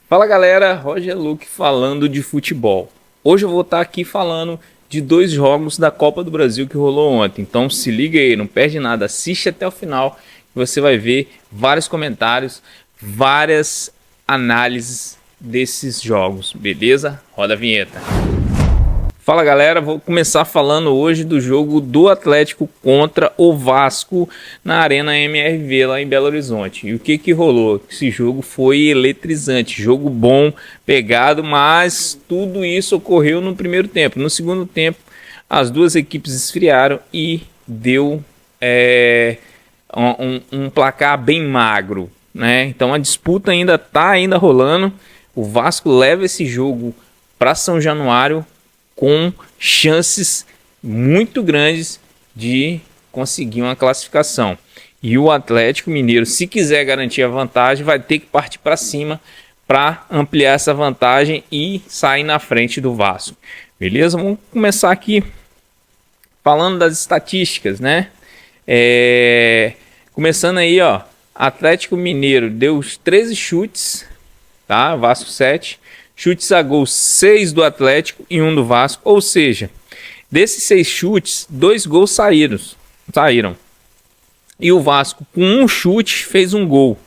Fala galera, Roger Luque falando de futebol. Hoje eu vou estar aqui falando de dois jogos da Copa do Brasil que rolou ontem. Então se liga aí, não perde nada, assiste até o final que você vai ver vários comentários, várias análises desses jogos, beleza? Roda a vinheta. Fala galera, vou começar falando hoje do jogo do Atlético contra o Vasco na Arena MRV lá em Belo Horizonte. E o que rolou? Esse jogo foi eletrizante, jogo bom, pegado, mas tudo isso ocorreu no primeiro tempo. No segundo tempo, as duas equipes esfriaram e deu um placar bem magro, né? Então a disputa ainda está rolando. O Vasco leva esse jogo para São Januário com chances muito grandes de conseguir uma classificação. E o Atlético Mineiro, se quiser garantir a vantagem, vai ter que partir para cima para ampliar essa vantagem e sair na frente do Vasco. Beleza? Vamos começar aqui falando das estatísticas, né? Começando aí, ó. Atlético Mineiro deu 13 chutes, tá? Vasco 7. Chutes a gol, 6 do Atlético e 1 do Vasco. Ou seja, desses 6 chutes, 2 gols saíram. E o Vasco, com um chute, fez um gol.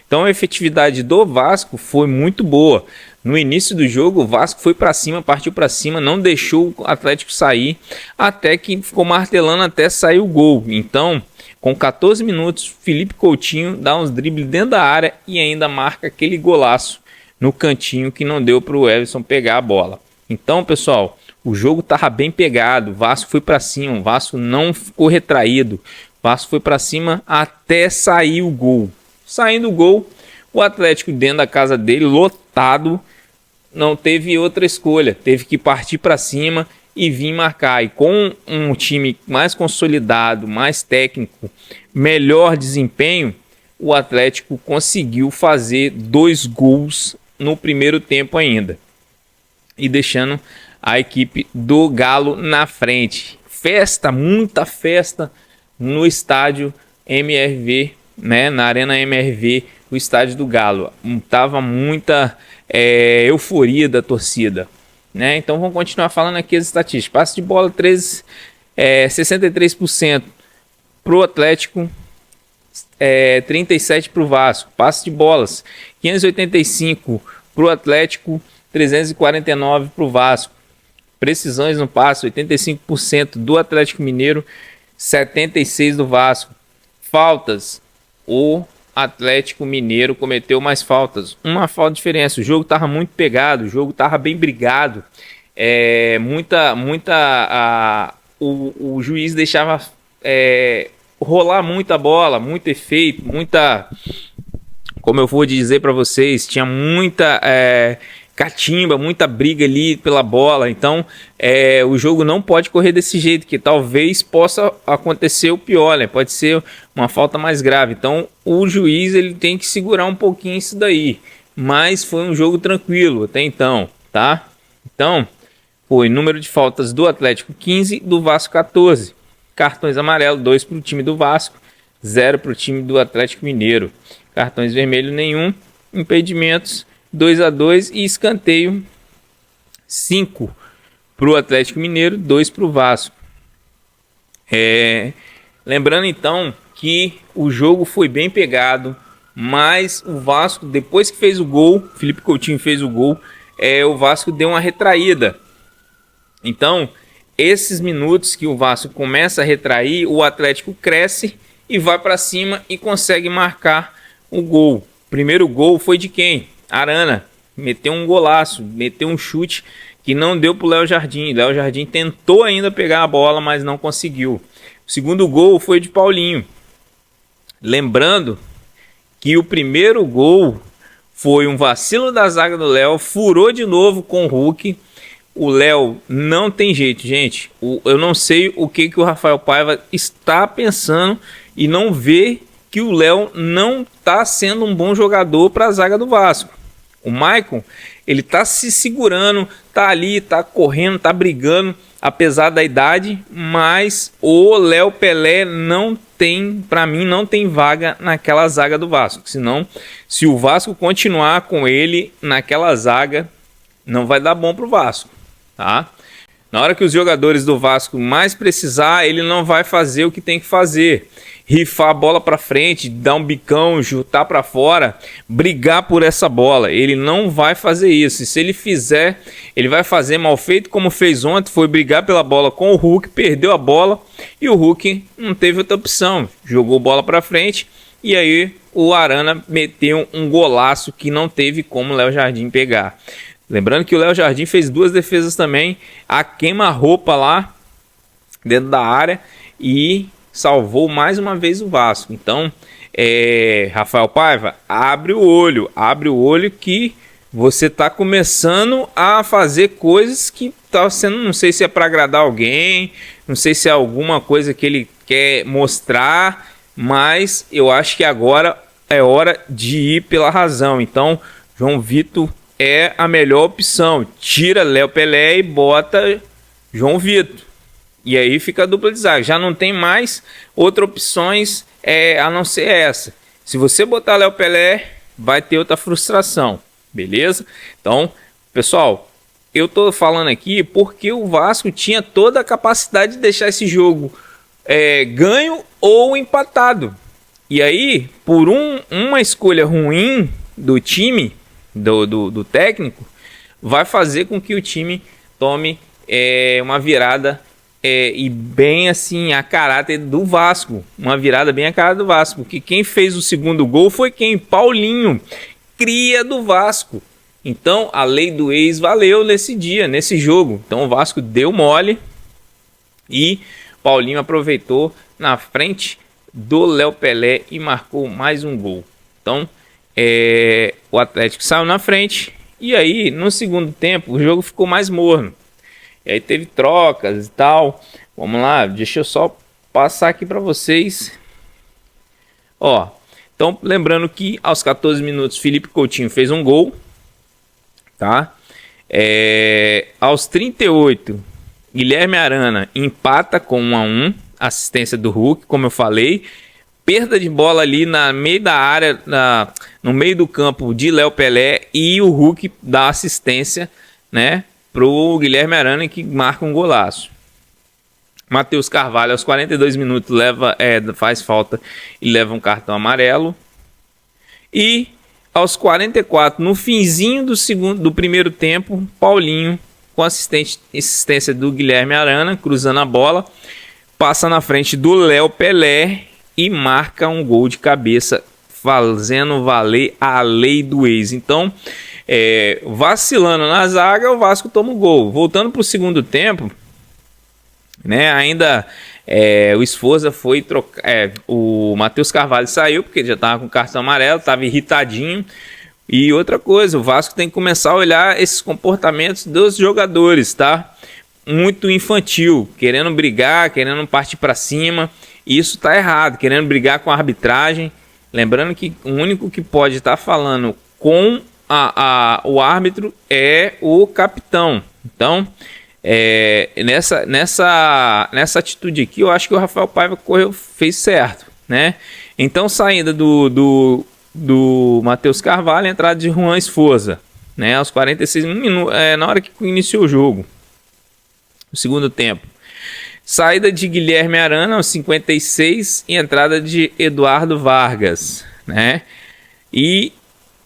Então a efetividade do Vasco foi muito boa. No início do jogo, o Vasco foi para cima, partiu para cima, não deixou o Atlético sair, até que ficou martelando até sair o gol. Então, com 14 minutos, Felipe Coutinho dá uns dribles dentro da área e ainda marca aquele golaço no cantinho que não deu para o Everson pegar a bola. Então, pessoal, o jogo estava bem pegado, o Vasco foi para cima, o Vasco não ficou retraído, o Vasco foi para cima até sair o gol. Saindo o gol, o Atlético dentro da casa dele, lotado, não teve outra escolha, teve que partir para cima e vir marcar. E com um time mais consolidado, mais técnico, melhor desempenho, o Atlético conseguiu fazer 2 gols no primeiro tempo ainda, e deixando a equipe do Galo na frente. Festa, muita festa no estádio MRV, né? Na Arena MRV, o estádio do Galo. Tava muita euforia da torcida, né? Então vamos continuar falando aqui as estatísticas. Passe de bola 63% pro Atlético, 37 para o Vasco. Passe de bolas 585 para o Atlético, 349 para o Vasco. Precisões no passe 85% do Atlético Mineiro, 76 do Vasco. Faltas, o Atlético Mineiro cometeu mais faltas, uma falta de diferença. O jogo estava muito pegado, o jogo estava bem brigado, o juiz deixava rolar muita bola, muito efeito, como eu vou dizer para vocês, tinha muita catimba, muita briga ali pela bola. Então o jogo não pode correr desse jeito, que talvez possa acontecer o pior, né? Pode ser uma falta mais grave. Então o juiz ele tem que segurar um pouquinho isso daí, mas foi um jogo tranquilo até então, tá? Então foi número de faltas do Atlético 15, do Vasco 14. Cartões amarelos, 2 para o time do Vasco, 0 para o time do Atlético Mineiro. Cartões vermelhos nenhum, impedimentos 2-2 e escanteio 5 para o Atlético Mineiro, 2 para o Vasco. Lembrando então que o jogo foi bem pegado, mas o Vasco, depois que fez o gol, Felipe Coutinho fez o gol, o Vasco deu uma retraída. Então, esses minutos que o Vasco começa a retrair, o Atlético cresce e vai para cima e consegue marcar o gol. O primeiro gol foi de quem? Arana. Meteu um golaço, meteu um chute que não deu para o Léo Jardim. Léo Jardim tentou ainda pegar a bola, mas não conseguiu. O segundo gol foi de Paulinho. Lembrando que o primeiro gol foi um vacilo da zaga do Léo, furou de novo com o Hulk. O Léo não tem jeito, gente. Eu não sei o que o Rafael Paiva está pensando e não vê que o Léo não está sendo um bom jogador para a zaga do Vasco. O Maicon, ele está se segurando, está ali, está correndo, está brigando, apesar da idade, mas o Léo Pelé não tem, para mim, não tem vaga naquela zaga do Vasco. Senão, se o Vasco continuar com ele naquela zaga, não vai dar bom pro Vasco, tá? Na hora que os jogadores do Vasco mais precisar, ele não vai fazer o que tem que fazer. Rifar a bola para frente, dar um bicão, chutar para fora, brigar por essa bola. Ele não vai fazer isso. E se ele fizer, ele vai fazer mal feito como fez ontem, foi brigar pela bola com o Hulk, perdeu a bola e o Hulk não teve outra opção. Jogou bola para frente e aí o Arana meteu um golaço que não teve como o Léo Jardim pegar. Lembrando que o Léo Jardim fez 2 defesas também, a queima-roupa lá dentro da área e salvou mais uma vez o Vasco. Então, Rafael Paiva, abre o olho que você está começando a fazer coisas que tá sendo, não sei se é para agradar alguém, não sei se é alguma coisa que ele quer mostrar, mas eu acho que agora é hora de ir pela razão. Então, João Vitor é a melhor opção. Tira Léo Pelé e bota João Vitor. E aí fica a dupla de zaga. Já não tem mais outras opções a não ser essa. Se você botar Léo Pelé, vai ter outra frustração. Beleza? Então, pessoal, eu tô falando aqui porque o Vasco tinha toda a capacidade de deixar esse jogo ganho ou empatado. E aí, por uma escolha ruim do time, do técnico, vai fazer com que o time tome uma virada e bem assim a caráter do Vasco, uma virada bem a cara do Vasco, porque quem fez o segundo gol foi quem? Paulinho, cria do Vasco. Então a lei do ex valeu nesse jogo. Então o Vasco deu mole e Paulinho aproveitou na frente do Léo Pelé e marcou mais um gol. Então o Atlético saiu na frente e aí no segundo tempo o jogo ficou mais morno. E aí teve trocas e tal. Vamos lá, deixa eu só passar aqui para vocês. Então lembrando que aos 14 minutos Felipe Coutinho fez um gol, tá? Aos 38 Guilherme Arana empata com 1-1, assistência do Hulk, como eu falei. Perda de bola ali na meio da área, no meio do campo de Léo Pelé, e o Hulk dá assistência, né, pro Guilherme Arana, que marca um golaço. Matheus Carvalho aos 42 minutos faz falta e leva um cartão amarelo. E aos 44, no finzinho do primeiro tempo, Paulinho, com assistência do Guilherme Arana, cruzando a bola, passa na frente do Léo Pelé e marca um gol de cabeça, fazendo valer a lei do ex. Então, vacilando na zaga, o Vasco toma o gol. Voltando para o segundo tempo, né, ainda o Esforza foi trocar. O Matheus Carvalho saiu porque ele já estava com cartão amarelo, estava irritadinho. E outra coisa, o Vasco tem que começar a olhar esses comportamentos dos jogadores, tá? Muito infantil, querendo brigar, querendo partir para cima. Isso tá errado, querendo brigar com a arbitragem. Lembrando que o único que pode estar falando com o árbitro é o capitão. Então, nessa atitude aqui, eu acho que o Rafael Paiva fez certo, né? Então, saída do Matheus Carvalho, entrada de Juan Esforza, né? Aos 46 minutos, na hora que iniciou o jogo, o segundo tempo. Saída de Guilherme Arana aos 56 e entrada de Eduardo Vargas, né? E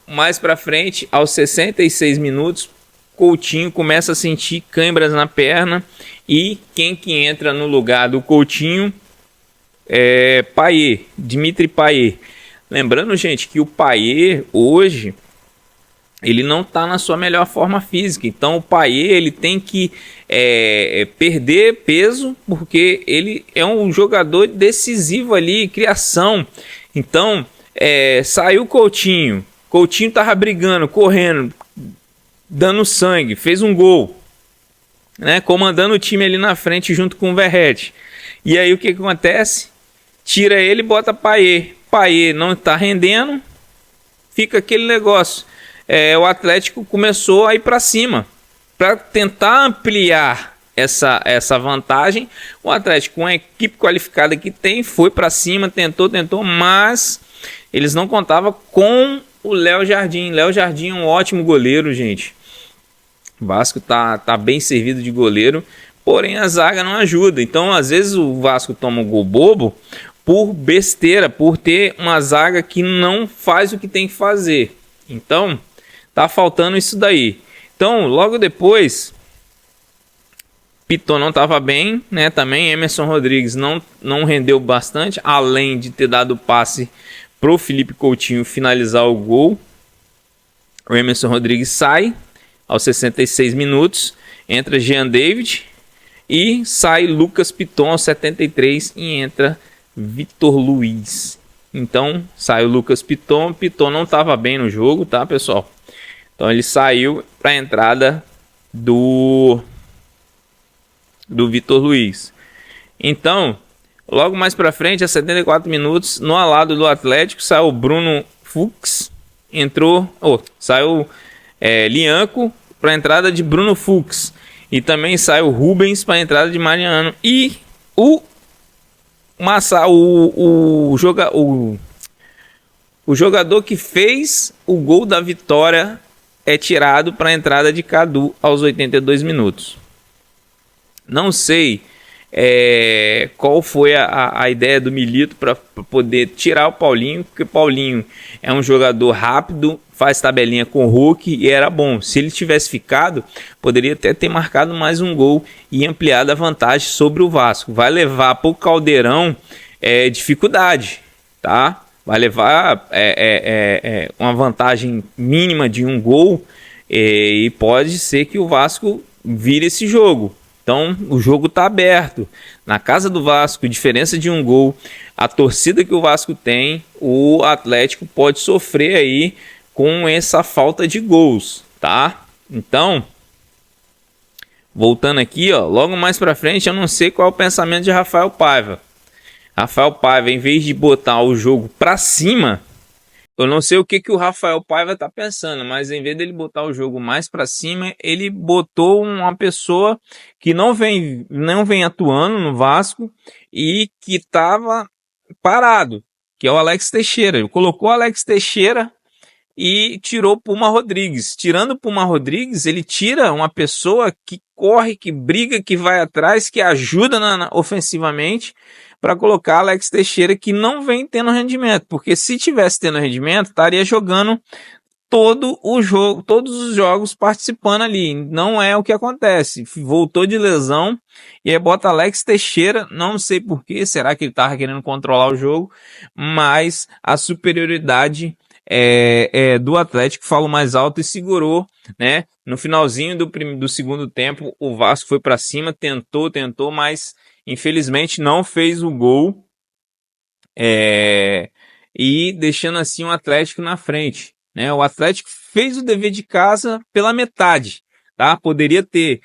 mais para frente, aos 66 minutos, Coutinho começa a sentir câimbras na perna e quem que entra no lugar do Coutinho é Payet, Dimitri Payet. Lembrando, gente, que o Payet hoje ele não está na sua melhor forma física. Então o Payet ele tem que perder peso, porque ele é um jogador decisivo ali, criação. Então saiu o Coutinho. Coutinho estava brigando, correndo, dando sangue, fez um gol, né, comandando o time ali na frente junto com o Verratti. E aí o que acontece? Tira ele e bota Payet. Payet não está rendendo, fica aquele negócio. O Atlético começou a ir para cima para tentar ampliar essa vantagem. O Atlético, com a equipe qualificada que tem, foi para cima, tentou, mas eles não contavam com o Léo Jardim. Léo Jardim é um ótimo goleiro, gente. O Vasco tá bem servido de goleiro, porém a zaga não ajuda. Então, às vezes o Vasco toma um gol bobo por besteira, por ter uma zaga que não faz o que tem que fazer. Então, tá faltando isso daí. Então, logo depois, Piton não estava bem, né? Também Emerson Rodrigues não rendeu bastante, além de ter dado passe pro Felipe Coutinho finalizar o gol. O Emerson Rodrigues sai aos 66 minutos, entra Jean David e sai Lucas Piton aos 73 e entra Vitor Luiz. Então, sai o Lucas Piton. Piton não estava bem no jogo, tá, pessoal? Então, ele saiu para a entrada do Vitor Luiz. Então, logo mais para frente, a 74 minutos, no lado do Atlético, saiu o Bruno Fux, saiu Lianco para a entrada de Bruno Fux. E também saiu Rubens para a entrada de Mariano. E o jogador que fez o gol da vitória é tirado para a entrada de Cadu aos 82 minutos. Não sei qual foi a ideia do Milito para poder tirar o Paulinho, porque o Paulinho é um jogador rápido, faz tabelinha com o Hulk e era bom. Se ele tivesse ficado, poderia até ter marcado mais um gol e ampliado a vantagem sobre o Vasco. Vai levar para o Caldeirão dificuldade, tá? Vai levar uma vantagem mínima de um gol e pode ser que o Vasco vire esse jogo. Então, o jogo está aberto. Na casa do Vasco, diferença de um gol, a torcida que o Vasco tem, o Atlético pode sofrer aí com essa falta de gols, tá? Então, voltando aqui, ó, logo mais para frente, eu não sei qual é o pensamento de Rafael Paiva. Rafael Paiva, em vez de botar o jogo para cima, eu não sei o que o Rafael Paiva tá pensando, mas em vez dele botar o jogo mais para cima, ele botou uma pessoa que não vem atuando no Vasco e que estava parado, que é o Alex Teixeira. Ele colocou o Alex Teixeira e tirou o Puma Rodrigues. Tirando o Puma Rodrigues, ele tira uma pessoa que corre, que briga, que vai atrás, que ajuda ofensivamente, para colocar Alex Teixeira, que não vem tendo rendimento, porque se tivesse tendo rendimento, estaria jogando todo o jogo, todos os jogos participando ali. Não é o que acontece. Voltou de lesão e aí bota Alex Teixeira, não sei porquê, será que ele estava querendo controlar o jogo, mas a superioridade do Atlético falou mais alto e segurou, né? No finalzinho do segundo tempo, o Vasco foi para cima, tentou, mas infelizmente não fez o gol e deixando assim o Atlético na frente, né? O Atlético fez o dever de casa pela metade, tá? Poderia ter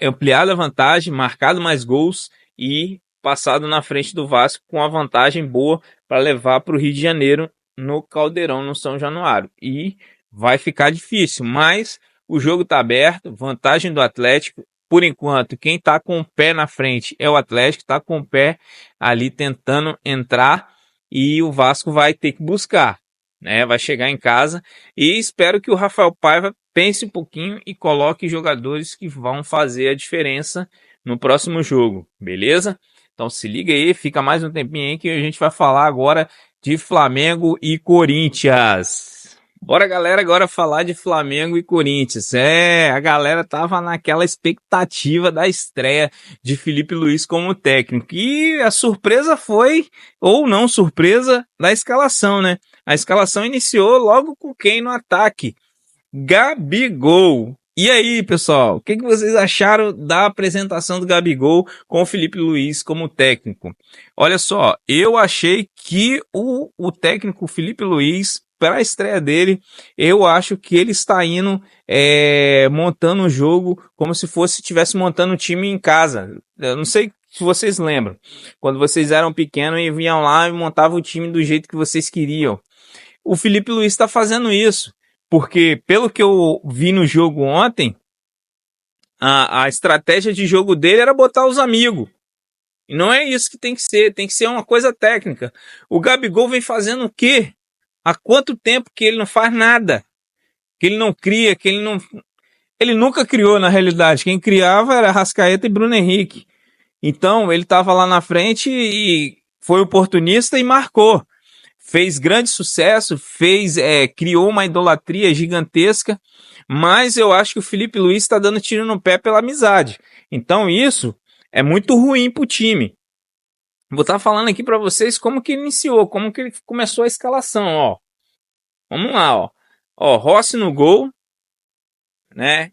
ampliado a vantagem, marcado mais gols e passado na frente do Vasco com a vantagem boa para levar para o Rio de Janeiro no Caldeirão, no São Januário. E vai ficar difícil, mas o jogo está aberto, vantagem do Atlético. Por enquanto, quem está com o pé na frente é o Atlético, está com o pé ali tentando entrar e o Vasco vai ter que buscar, né? Vai chegar em casa e espero que o Rafael Paiva pense um pouquinho e coloque jogadores que vão fazer a diferença no próximo jogo, beleza? Então se liga aí, fica mais um tempinho aí que a gente vai falar agora de Flamengo e Corinthians. Bora, galera, agora falar de Flamengo e Corinthians. A galera tava naquela expectativa da estreia de Felipe Luiz como técnico. E a surpresa foi, ou não surpresa, da escalação, né? A escalação iniciou logo com quem no ataque? Gabigol. E aí, pessoal, o que vocês acharam da apresentação do Gabigol com o Felipe Luiz como técnico? Olha só, eu achei que o técnico Felipe Luiz, para a estreia dele, eu acho que ele está indo montando o jogo como se estivesse montando um time em casa. Eu não sei se vocês lembram, quando vocês eram pequenos e vinham lá e montavam o time do jeito que vocês queriam. O Felipe Luiz está fazendo isso, porque pelo que eu vi no jogo ontem, a estratégia de jogo dele era botar os amigos. E não é isso que tem que ser uma coisa técnica. O Gabigol vem fazendo o quê? Há quanto tempo que ele não faz nada? Que ele não cria, que ele não... Ele nunca criou, na realidade. Quem criava era Arrascaeta e Bruno Henrique. Então, ele estava lá na frente e foi oportunista e marcou. Fez grande sucesso, criou uma idolatria gigantesca, mas eu acho que o Felipe Luiz está dando tiro no pé pela amizade. Então, isso é muito ruim para o time. Vou estar falando aqui para vocês como que iniciou, como que ele começou a escalação, ó. Vamos lá, ó. Ó, Rossi no gol, né?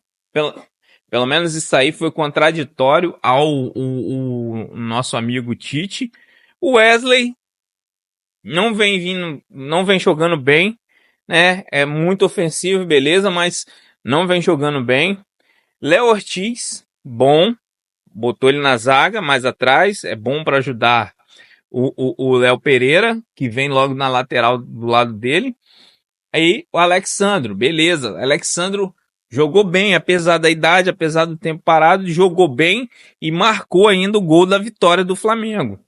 Pelo menos isso aí foi contraditório ao o nosso amigo Tite. O Wesley não vem jogando bem, né? É muito ofensivo, beleza, mas não vem jogando bem. Léo Ortiz, bom, botou ele na zaga, mais atrás, é bom para ajudar o Léo Pereira, que vem logo na lateral do lado dele. Aí o Alexandro, beleza. Alexandro jogou bem, apesar da idade, apesar do tempo parado, jogou bem e marcou ainda o gol da vitória do Flamengo.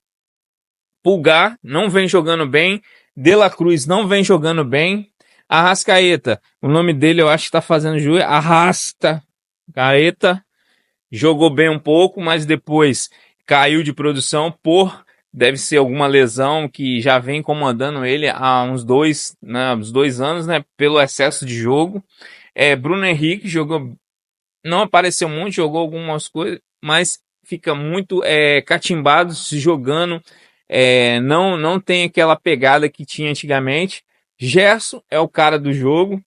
Pulgar não vem jogando bem. De La Cruz não vem jogando bem. Arrascaeta, o nome dele eu acho que tá fazendo juízo. Arrascaeta jogou bem um pouco, mas depois caiu de produção deve ser alguma lesão que já vem incomodando ele há uns 2 anos, né? Pelo excesso de jogo. Bruno Henrique jogou, não apareceu muito, jogou algumas coisas, mas fica muito catimbado se jogando. Não tem aquela pegada que tinha antigamente. Gerson é o cara do jogo,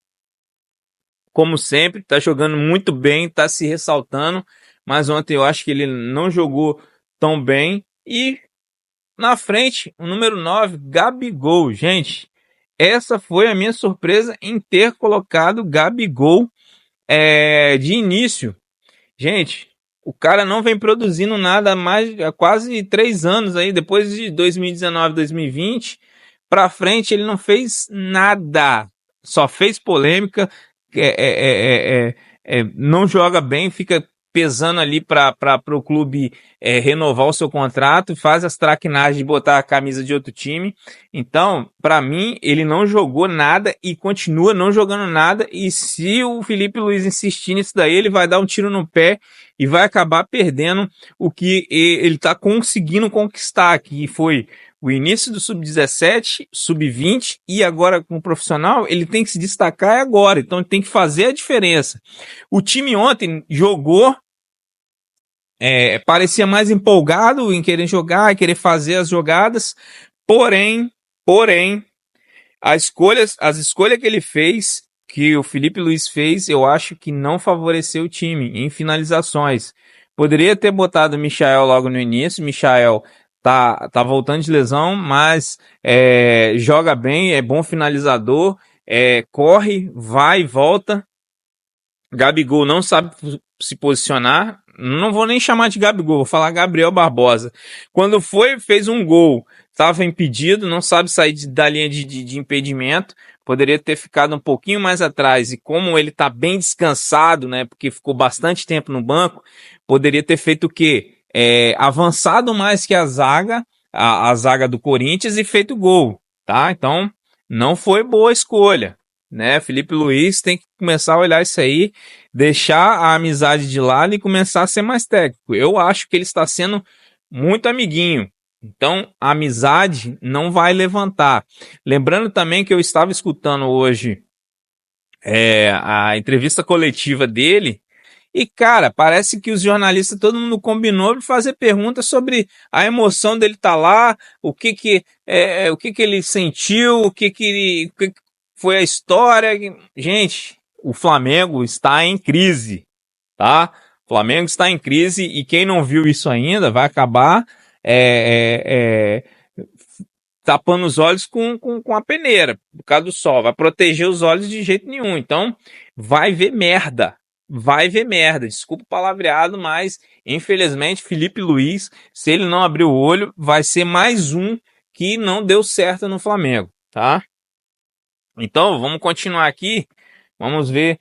como sempre, tá jogando muito bem, tá se ressaltando, mas ontem eu acho que ele não jogou tão bem. E na frente, o número 9, Gabigol. Gente, essa foi a minha surpresa em ter colocado Gabigol de início. Gente, o cara não vem produzindo nada há quase 3 anos aí, depois de 2019, 2020, pra frente ele não fez nada, só fez polêmica, não joga bem, fica pesando ali para o clube renovar o seu contrato, faz as traquinagens de botar a camisa de outro time. Então, para mim, ele não jogou nada e continua não jogando nada. E se o Felipe Luiz insistir nisso daí, ele vai dar um tiro no pé e vai acabar perdendo o que ele está conseguindo conquistar, que foi o início do sub-17, sub-20 e agora com o profissional. Ele tem que se destacar agora, então ele tem que fazer a diferença. O time ontem jogou, parecia mais empolgado em querer jogar, em querer fazer as jogadas, porém, as escolhas que ele fez, que o Felipe Luiz fez, eu acho que não favoreceu o time em finalizações. Poderia ter botado o Michael logo no início. Michael tá voltando de lesão, mas joga bem, é bom finalizador, corre, vai e volta. Gabigol não sabe se posicionar. Não vou nem chamar de Gabigol, vou falar Gabriel Barbosa. Quando fez um gol, estava impedido, não sabe sair da linha de impedimento. Poderia ter ficado um pouquinho mais atrás. E como ele está bem descansado, né? Porque ficou bastante tempo no banco, poderia ter feito o quê? Avançado mais que a zaga do Corinthians e feito gol, tá? Então, não foi boa escolha, né? Felipe Luiz tem que começar a olhar isso aí, deixar a amizade de lado e começar a ser mais técnico. Eu acho que ele está sendo muito amiguinho. Então, a amizade não vai levantar. Lembrando também que eu estava escutando hoje a entrevista coletiva dele. E, cara, parece que os jornalistas, todo mundo combinou de fazer perguntas sobre a emoção dele estar lá, o que ele sentiu, o que foi a história. Gente, o Flamengo está em crise, tá? O Flamengo está em crise e quem não viu isso ainda vai acabar tapando os olhos com a peneira, por causa do sol. Vai proteger os olhos de jeito nenhum. Então, vai ver merda. Vai ver merda. Desculpa o palavreado, mas infelizmente Felipe Luiz, se ele não abrir o olho, vai ser mais um que não deu certo no Flamengo, tá? Então, vamos continuar aqui. Vamos ver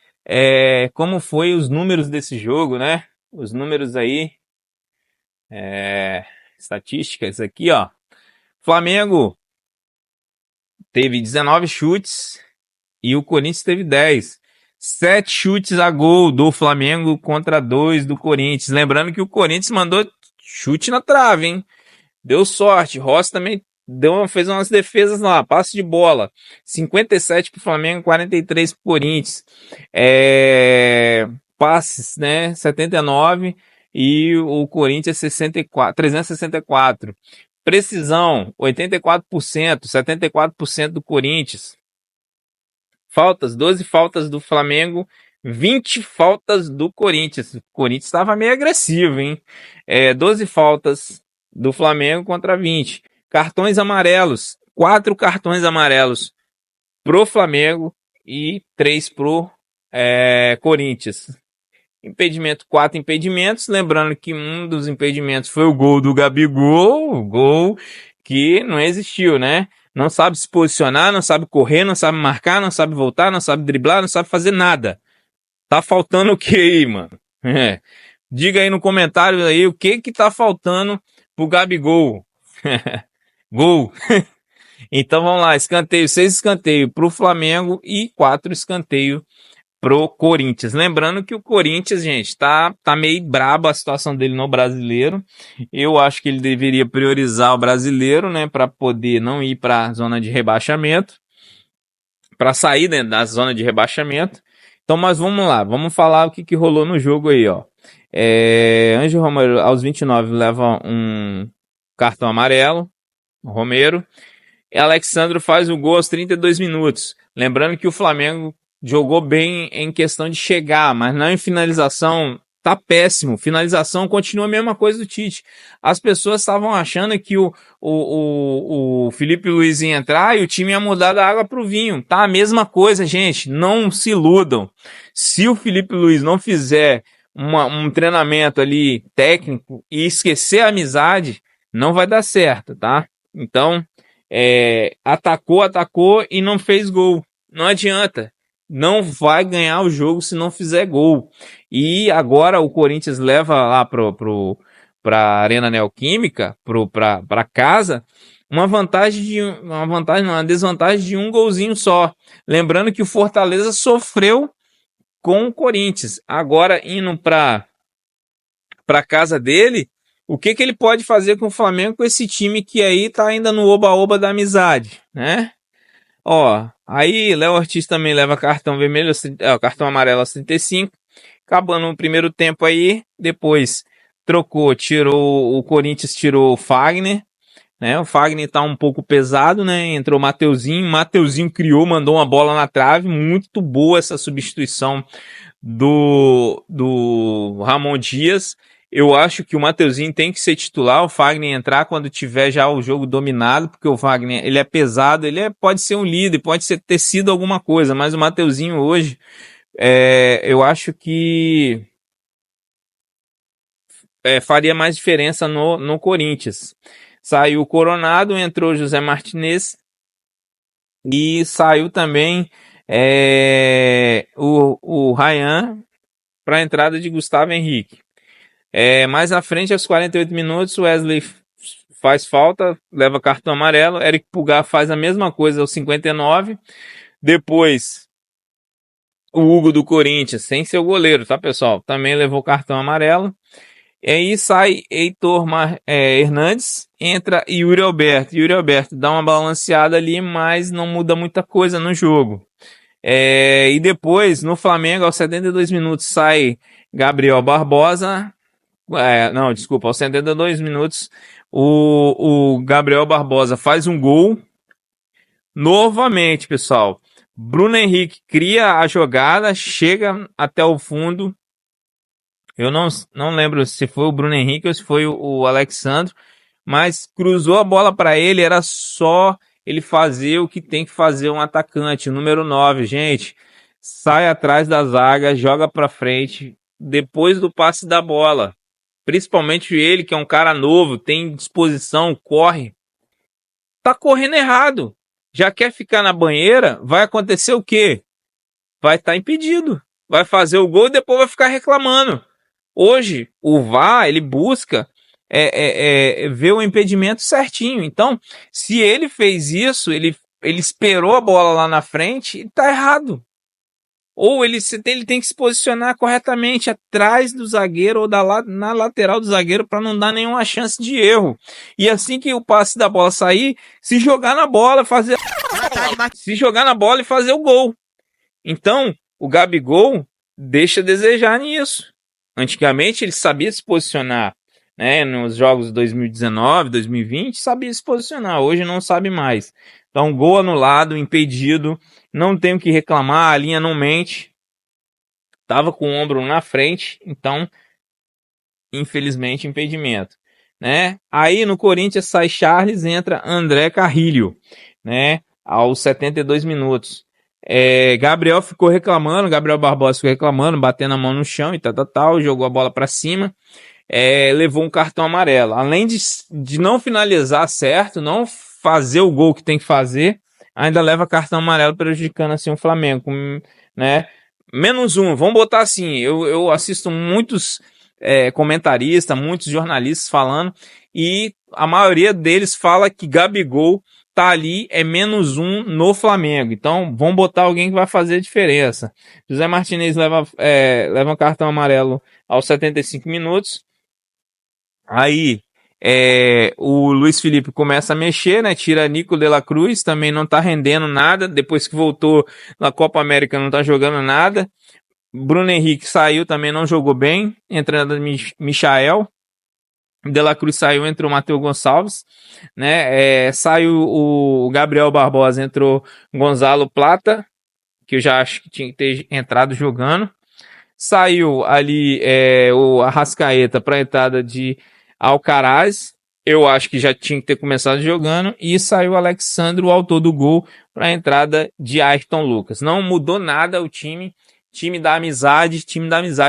como foi os números desse jogo, né? os números aí, estatísticas aqui, ó. Flamengo teve 19 chutes e o Corinthians teve 10. 7 chutes a gol do Flamengo contra 2 do Corinthians. Lembrando que o Corinthians mandou chute na trave, hein? Deu sorte. Rossi também fez umas defesas lá, passe de bola. 57 pro Flamengo, 43 pro Corinthians. Passes, né? 79 e o Corinthians 64, 364. Precisão, 84%, 74% do Corinthians. Faltas, 12 faltas do Flamengo, 20 faltas do Corinthians. O Corinthians estava meio agressivo, hein? 12 faltas do Flamengo contra 20. Cartões amarelos, 4 cartões amarelos pro Flamengo e 3 pro Corinthians. Impedimento, 4 impedimentos. Lembrando que um dos impedimentos foi o gol do Gabigol, o gol que não existiu, né? Não sabe se posicionar, não sabe correr, não sabe marcar, não sabe voltar, não sabe driblar, não sabe fazer nada. Tá faltando o que aí, mano? Diga aí no comentário aí o que tá faltando pro Gabigol. Gol. Então vamos lá, escanteio, 6 escanteios pro Flamengo e 4 escanteios pro Corinthians. Lembrando que o Corinthians, gente, tá meio brabo a situação dele no Brasileiro. Eu acho que ele deveria priorizar o Brasileiro, né, para poder não ir para a zona de rebaixamento, para sair, né, da zona de rebaixamento. Então, mas vamos lá, vamos falar o que rolou no jogo aí, ó. Ângelo Romero aos 29 leva um cartão amarelo, Romero. E Alexandro faz o gol aos 32 minutos. Lembrando que o Flamengo jogou bem em questão de chegar, mas não em finalização, tá péssimo. Finalização continua a mesma coisa do Tite. As pessoas estavam achando que o Felipe Luiz ia entrar e o time ia mudar da água pro vinho. Tá a mesma coisa, gente. Não se iludam. Se o Felipe Luiz não fizer um treinamento ali técnico e esquecer a amizade, não vai dar certo, tá? Então, atacou e não fez gol. Não adianta. Não vai ganhar o jogo se não fizer gol. E agora o Corinthians leva lá pra Arena Neoquímica, pra casa, uma desvantagem de um golzinho só. Lembrando que o Fortaleza sofreu com o Corinthians. Agora indo pra casa dele, o que ele pode fazer com o Flamengo, com esse time que aí tá ainda no oba-oba da amizade, né? Ó, aí Léo Ortiz também leva cartão vermelho, cartão amarelo aos 35. Acabando o primeiro tempo aí, depois o Corinthians tirou o Fagner, né? O Fagner tá um pouco pesado, né? Entrou o Mateuzinho criou, mandou uma bola na trave, muito boa essa substituição do Ramon Dias. Eu acho que o Mateuzinho tem que ser titular, o Fagner entrar quando tiver já o jogo dominado, porque o Fagner, ele é pesado, pode ser um líder, pode ter sido alguma coisa, mas o Mateuzinho hoje, eu acho que faria mais diferença no Corinthians. Saiu o Coronado, entrou o José Martinez e saiu também o Ryan para a entrada de Gustavo Henrique. Mais à frente, aos 48 minutos, Wesley faz falta, leva cartão amarelo. Eric Pulgar faz a mesma coisa aos 59. Depois, o Hugo do Corinthians, sem ser o goleiro, tá, pessoal? Também levou cartão amarelo. E aí sai Heitor Hernandes, entra Yuri Alberto. Yuri Alberto dá uma balanceada ali, mas não muda muita coisa no jogo. E depois, no Flamengo, aos 72 minutos, sai Gabriel Barbosa. Aos 72 minutos, o Gabriel Barbosa faz um gol. Novamente, pessoal. Bruno Henrique cria a jogada, chega até o fundo. Eu não lembro se foi o Bruno Henrique ou se foi o Alexandre, mas cruzou a bola para ele, era só ele fazer o que tem que fazer um atacante, o número 9, gente. Sai atrás da zaga, joga para frente, depois do passe da bola. Principalmente ele, que é um cara novo, tem disposição, corre. Tá correndo errado. Já quer ficar na banheira, vai acontecer o quê? Vai estar impedido. Vai fazer o gol e depois vai ficar reclamando. Hoje, o VAR, ele busca ver o impedimento certinho. Então, se ele fez isso, ele esperou a bola lá na frente, tá errado. Ou ele tem que se posicionar corretamente atrás do zagueiro ou na lateral do zagueiro para não dar nenhuma chance de erro. E assim que o passe da bola sair, se jogar na bola, e fazer o gol. Então, o Gabigol deixa a desejar nisso. Antigamente ele sabia se posicionar, né? Nos jogos de 2019, 2020, sabia se posicionar. Hoje não sabe mais. Então, gol anulado, impedido, não tem o que reclamar, a linha não mente. Tava com o ombro na frente, então, infelizmente, impedimento, né? Aí no Corinthians sai Charles, entra André Carrilho, né? Aos 72 minutos. Gabriel ficou reclamando, Gabriel Barbosa ficou reclamando, batendo a mão no chão e tal, jogou a bola para cima, levou um cartão amarelo. Além de não finalizar certo, não fazer o gol que tem que fazer, ainda leva cartão amarelo, prejudicando assim o Flamengo, né? -1, vamos botar assim, eu assisto muitos comentaristas, muitos jornalistas falando, e a maioria deles fala que Gabigol tá ali, -1 no Flamengo. Então, vamos botar alguém que vai fazer a diferença. José Martinez leva um cartão amarelo aos 75 minutos. Aí, o Luiz Felipe começa a mexer, né? Tira Nico de la Cruz, também não tá rendendo nada. Depois que voltou na Copa América, não tá jogando nada. Bruno Henrique saiu, também não jogou bem. Entrando Michael. De la Cruz saiu, entrou o Matheus Gonçalves, né? Saiu o Gabriel Barbosa, entrou Gonzalo Plata, que eu já acho que tinha que ter entrado jogando. Saiu ali o Arrascaeta para a entrada de Alcaraz, eu acho que já tinha que ter começado jogando. E saiu o Alexandre, o autor do gol, para a entrada de Ayrton Lucas. Não mudou nada o time da amizade.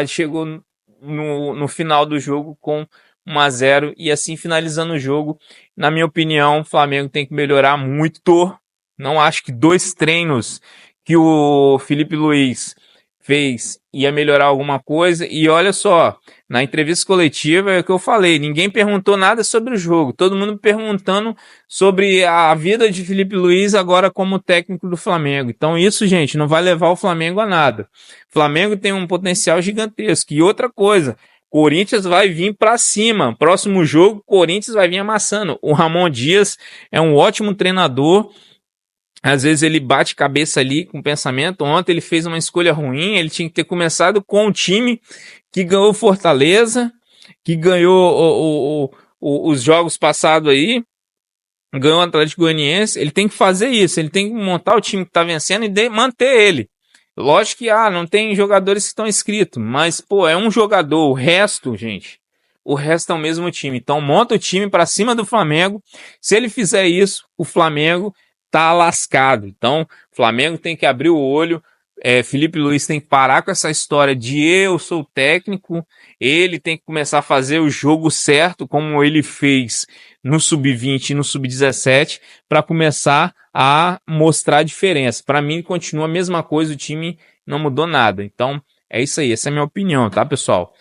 Chegou no final do jogo com 1-0 e assim finalizando o jogo. Na minha opinião, o Flamengo tem que melhorar muito. Não acho que 2 treinos que o Felipe Luiz fez ia melhorar alguma coisa. E olha só, na entrevista coletiva é o que eu falei, ninguém perguntou nada sobre o jogo, todo mundo perguntando sobre a vida de Felipe Luiz agora como técnico do Flamengo. Então isso, gente, não vai levar o Flamengo a nada. O Flamengo tem um potencial gigantesco. E outra coisa, Corinthians vai vir para cima. Próximo jogo, Corinthians vai vir amassando. O Ramon Dias é um ótimo treinador. Às vezes ele bate cabeça ali com o pensamento. Ontem ele fez uma escolha ruim. Ele tinha que ter começado com o time que ganhou Fortaleza, que ganhou os jogos passados aí, ganhou o Atlético Goianiense. Ele tem que fazer isso. Ele tem que montar o time que está vencendo e manter ele. Lógico que não tem jogadores que estão inscritos, mas é um jogador. O resto, gente, o resto é o mesmo time. Então monta o time para cima do Flamengo. Se ele fizer isso, o Flamengo tá lascado. Então o Flamengo tem que abrir o olho. Felipe Luiz tem que parar com essa história de eu sou técnico. Ele tem que começar a fazer o jogo certo, como ele fez no Sub-20 e no Sub-17, para começar a mostrar a diferença. Para mim, continua a mesma coisa, o time não mudou nada. Então, é isso aí, essa é a minha opinião, tá, pessoal?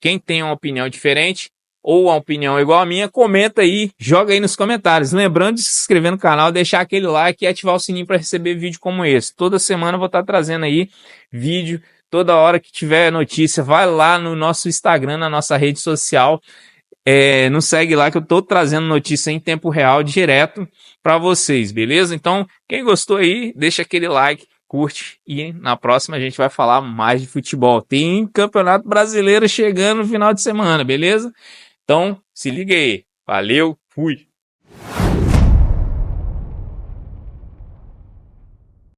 Quem tem uma opinião diferente ou uma opinião igual a minha, comenta aí, joga aí nos comentários. Lembrando de se inscrever no canal, deixar aquele like e ativar o sininho para receber vídeo como esse. Toda semana eu vou estar trazendo aí vídeo, toda hora que tiver notícia, vai lá no nosso Instagram, na nossa rede social. Nos segue lá que eu tô trazendo notícia em tempo real, direto para vocês, beleza? Então, quem gostou aí, deixa aquele like, curte e na próxima a gente vai falar mais de futebol. Tem Campeonato Brasileiro chegando no final de semana, beleza? Então, se liga aí. Valeu, fui!